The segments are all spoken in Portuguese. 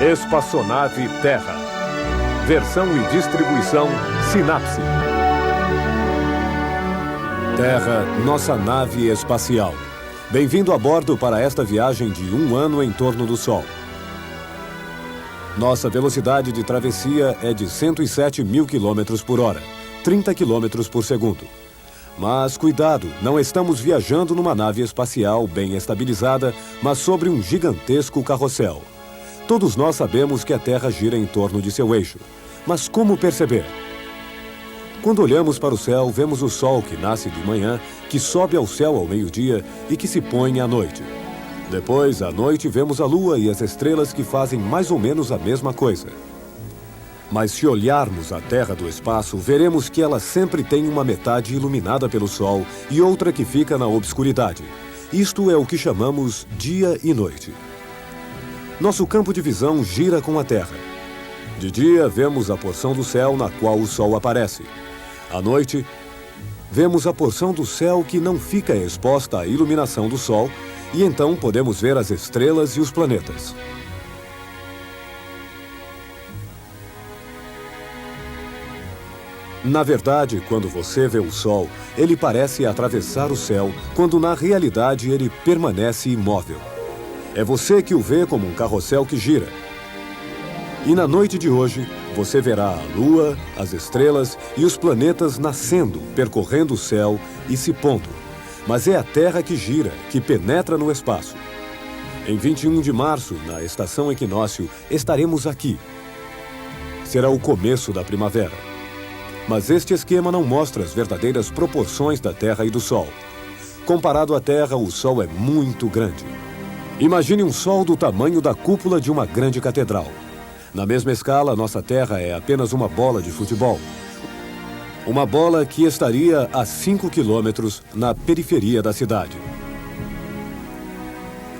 Espaçonave Terra. Versão e distribuição Sinapse. Terra, nossa nave espacial. Bem-vindo a bordo para esta viagem de 1 ano em torno do Sol. Nossa velocidade de travessia é de 107 mil quilômetros por hora, 30 quilômetros por segundo. Mas cuidado, não estamos viajando numa nave espacial bem estabilizada, mas sobre um gigantesco carrossel. Todos nós sabemos que a Terra gira em torno de seu eixo. Mas como perceber? Quando olhamos para o céu, vemos o Sol que nasce de manhã, que sobe ao céu ao meio-dia e que se põe à noite. Depois, à noite, vemos a Lua e as estrelas que fazem mais ou menos a mesma coisa. Mas se olharmos a Terra do espaço, veremos que ela sempre tem uma metade iluminada pelo Sol e outra que fica na obscuridade. Isto é o que chamamos dia e noite. Nosso campo de visão gira com a Terra. De dia, vemos a porção do céu na qual o Sol aparece. À noite, vemos a porção do céu que não fica exposta à iluminação do Sol e então podemos ver as estrelas e os planetas. Na verdade, quando você vê o Sol, ele parece atravessar o céu, quando na realidade ele permanece imóvel. É você que o vê como um carrossel que gira. E na noite de hoje, você verá a Lua, as estrelas e os planetas nascendo, percorrendo o céu e se pondo. Mas é a Terra que gira, que penetra no espaço. Em 21 de março, na estação equinócio, estaremos aqui. Será o começo da primavera. Mas este esquema não mostra as verdadeiras proporções da Terra e do Sol. Comparado à Terra, o Sol é muito grande. Imagine um Sol do tamanho da cúpula de uma grande catedral. Na mesma escala, nossa Terra é apenas uma bola de futebol. Uma bola que estaria a 5 quilômetros na periferia da cidade.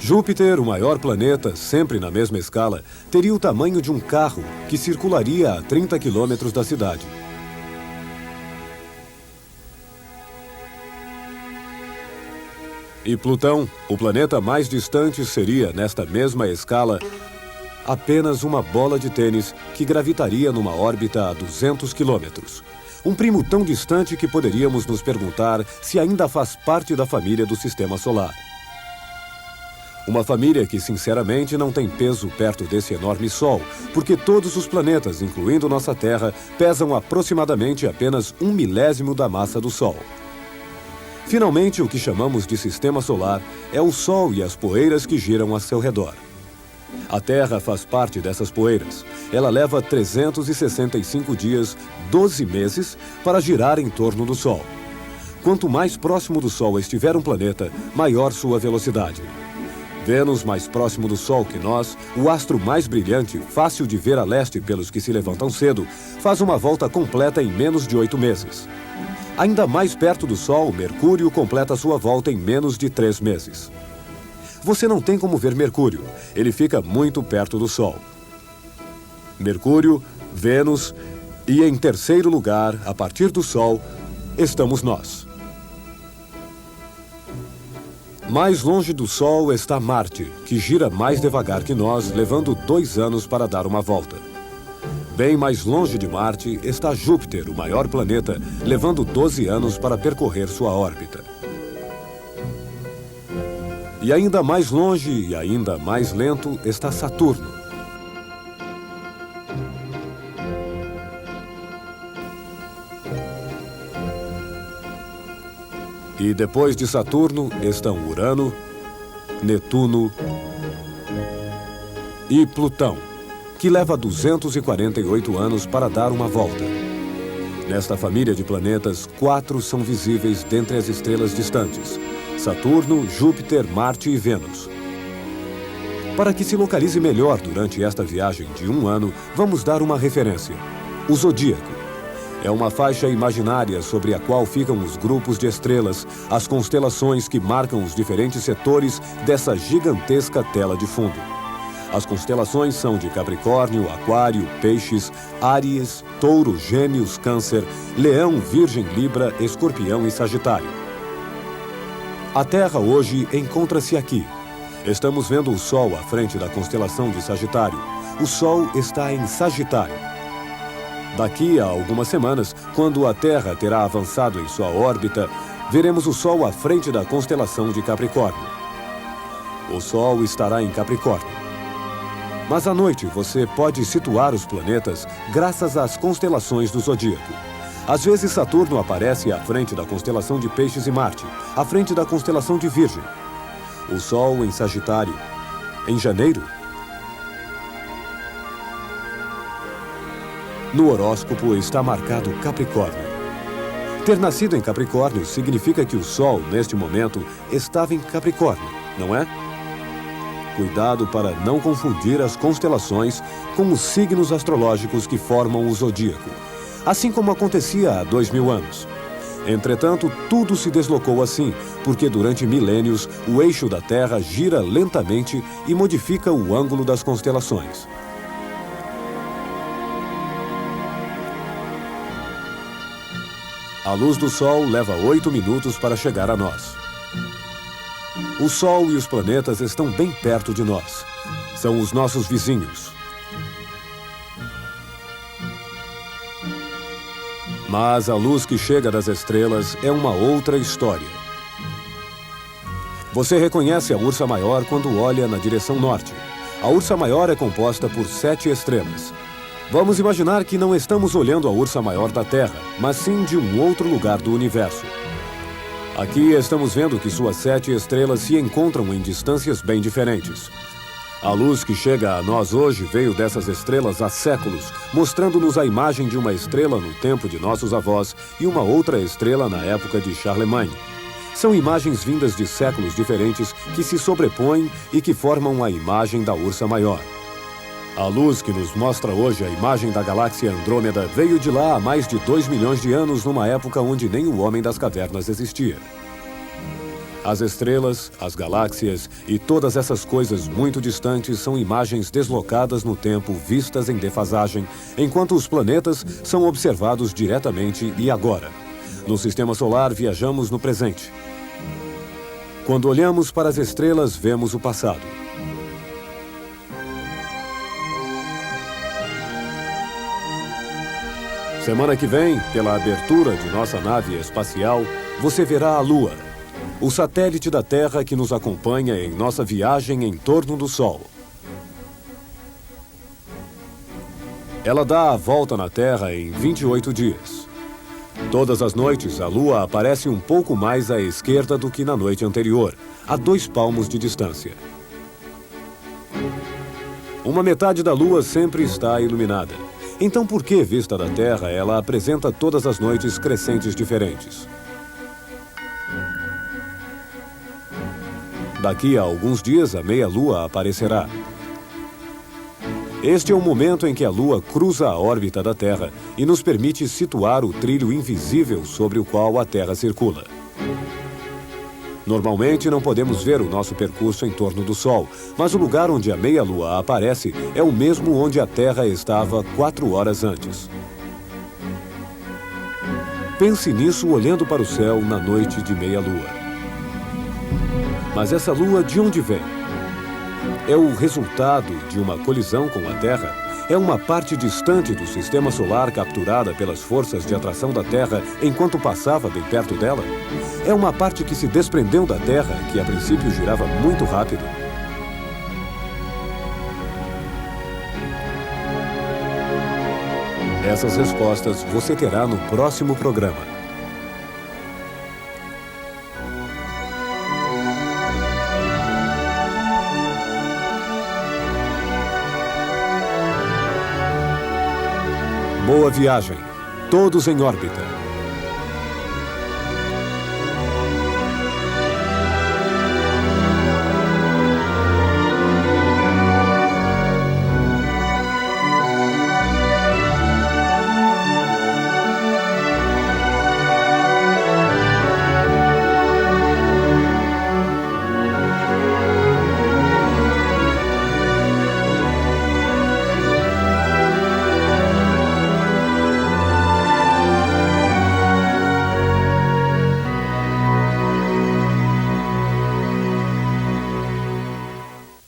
Júpiter, o maior planeta, sempre na mesma escala, teria o tamanho de um carro que circularia a 30 quilômetros da cidade. E Plutão, o planeta mais distante, seria, nesta mesma escala, apenas uma bola de tênis que gravitaria numa órbita a 200 quilômetros. Um primo tão distante que poderíamos nos perguntar se ainda faz parte da família do Sistema Solar. Uma família que, sinceramente, não tem peso perto desse enorme Sol, porque todos os planetas, incluindo nossa Terra, pesam aproximadamente apenas 1/1000 da massa do Sol. Finalmente, o que chamamos de Sistema Solar é o Sol e as poeiras que giram a seu redor. A Terra faz parte dessas poeiras. Ela leva 365 dias, 12 meses, para girar em torno do Sol. Quanto mais próximo do Sol estiver um planeta, maior sua velocidade. Vênus, mais próximo do Sol que nós, o astro mais brilhante, fácil de ver a leste pelos que se levantam cedo, faz uma volta completa em menos de 8 meses. Ainda mais perto do Sol, Mercúrio completa sua volta em menos de 3 meses. Você não tem como ver Mercúrio, ele fica muito perto do Sol. Mercúrio, Vênus e, em terceiro lugar, a partir do Sol, estamos nós. Mais longe do Sol está Marte, que gira mais devagar que nós, levando 2 anos para dar uma volta. Bem mais longe de Marte está Júpiter, o maior planeta, levando 12 anos para percorrer sua órbita. E ainda mais longe e ainda mais lento está Saturno. E depois de Saturno estão Urano, Netuno e Plutão, que leva 248 anos para dar uma volta. Nesta família de planetas, 4 são visíveis dentre as estrelas distantes: Saturno, Júpiter, Marte e Vênus. Para que se localize melhor durante esta viagem de 1 ano, vamos dar uma referência: o zodíaco. É uma faixa imaginária sobre a qual ficam os grupos de estrelas, as constelações que marcam os diferentes setores dessa gigantesca tela de fundo. As constelações são de Capricórnio, Aquário, Peixes, Áries, Touro, Gêmeos, Câncer, Leão, Virgem, Libra, Escorpião e Sagitário. A Terra hoje encontra-se aqui. Estamos vendo o Sol à frente da constelação de Sagitário. O Sol está em Sagitário. Daqui a algumas semanas, quando a Terra terá avançado em sua órbita, veremos o Sol à frente da constelação de Capricórnio. O Sol estará em Capricórnio. Mas à noite você pode situar os planetas graças às constelações do zodíaco. Às vezes Saturno aparece à frente da constelação de Peixes e Marte, à frente da constelação de Virgem. O Sol em Sagitário, em janeiro. No horóscopo está marcado Capricórnio. Ter nascido em Capricórnio significa que o Sol, neste momento, estava em Capricórnio, não é? Cuidado para não confundir as constelações com os signos astrológicos que formam o zodíaco, assim como acontecia há 2000 anos. Entretanto, tudo se deslocou assim, porque durante milênios o eixo da Terra gira lentamente e modifica o ângulo das constelações. A luz do Sol leva 8 minutos para chegar a nós. O Sol e os planetas estão bem perto de nós. São os nossos vizinhos. Mas a luz que chega das estrelas é uma outra história. Você reconhece a Ursa Maior quando olha na direção norte. A Ursa Maior é composta por 7 estrelas. Vamos imaginar que não estamos olhando a Ursa Maior da Terra, mas sim de um outro lugar do universo. Aqui estamos vendo que suas 7 estrelas se encontram em distâncias bem diferentes. A luz que chega a nós hoje veio dessas estrelas há séculos, mostrando-nos a imagem de uma estrela no tempo de nossos avós e uma outra estrela na época de Charlemagne. São imagens vindas de séculos diferentes que se sobrepõem e que formam a imagem da Ursa Maior. A luz que nos mostra hoje a imagem da galáxia Andrômeda veio de lá há mais de 2 milhões de anos, numa época onde nem o homem das cavernas existia. As estrelas, as galáxias e todas essas coisas muito distantes são imagens deslocadas no tempo, vistas em defasagem, enquanto os planetas são observados diretamente e agora. No Sistema Solar, viajamos no presente. Quando olhamos para as estrelas, vemos o passado. Semana que vem, pela abertura de nossa nave espacial, você verá a Lua, o satélite da Terra que nos acompanha em nossa viagem em torno do Sol. Ela dá a volta na Terra em 28 dias. Todas as noites, a Lua aparece um pouco mais à esquerda do que na noite anterior, a 2 palmos de distância. Uma metade da Lua sempre está iluminada. Então, por que, vista da Terra, ela apresenta todas as noites crescentes diferentes? Daqui a alguns dias, a meia-lua aparecerá. Este é o momento em que a Lua cruza a órbita da Terra e nos permite situar o trilho invisível sobre o qual a Terra circula. Normalmente não podemos ver o nosso percurso em torno do Sol, mas o lugar onde a meia-lua aparece é o mesmo onde a Terra estava 4 horas antes. Pense nisso olhando para o céu na noite de meia-lua. Mas essa lua de onde vem? É o resultado de uma colisão com a Terra? É uma parte distante do Sistema Solar capturada pelas forças de atração da Terra enquanto passava bem perto dela? É uma parte que se desprendeu da Terra, que a princípio girava muito rápido? Essas respostas você terá no próximo programa. Boa viagem, todos em órbita.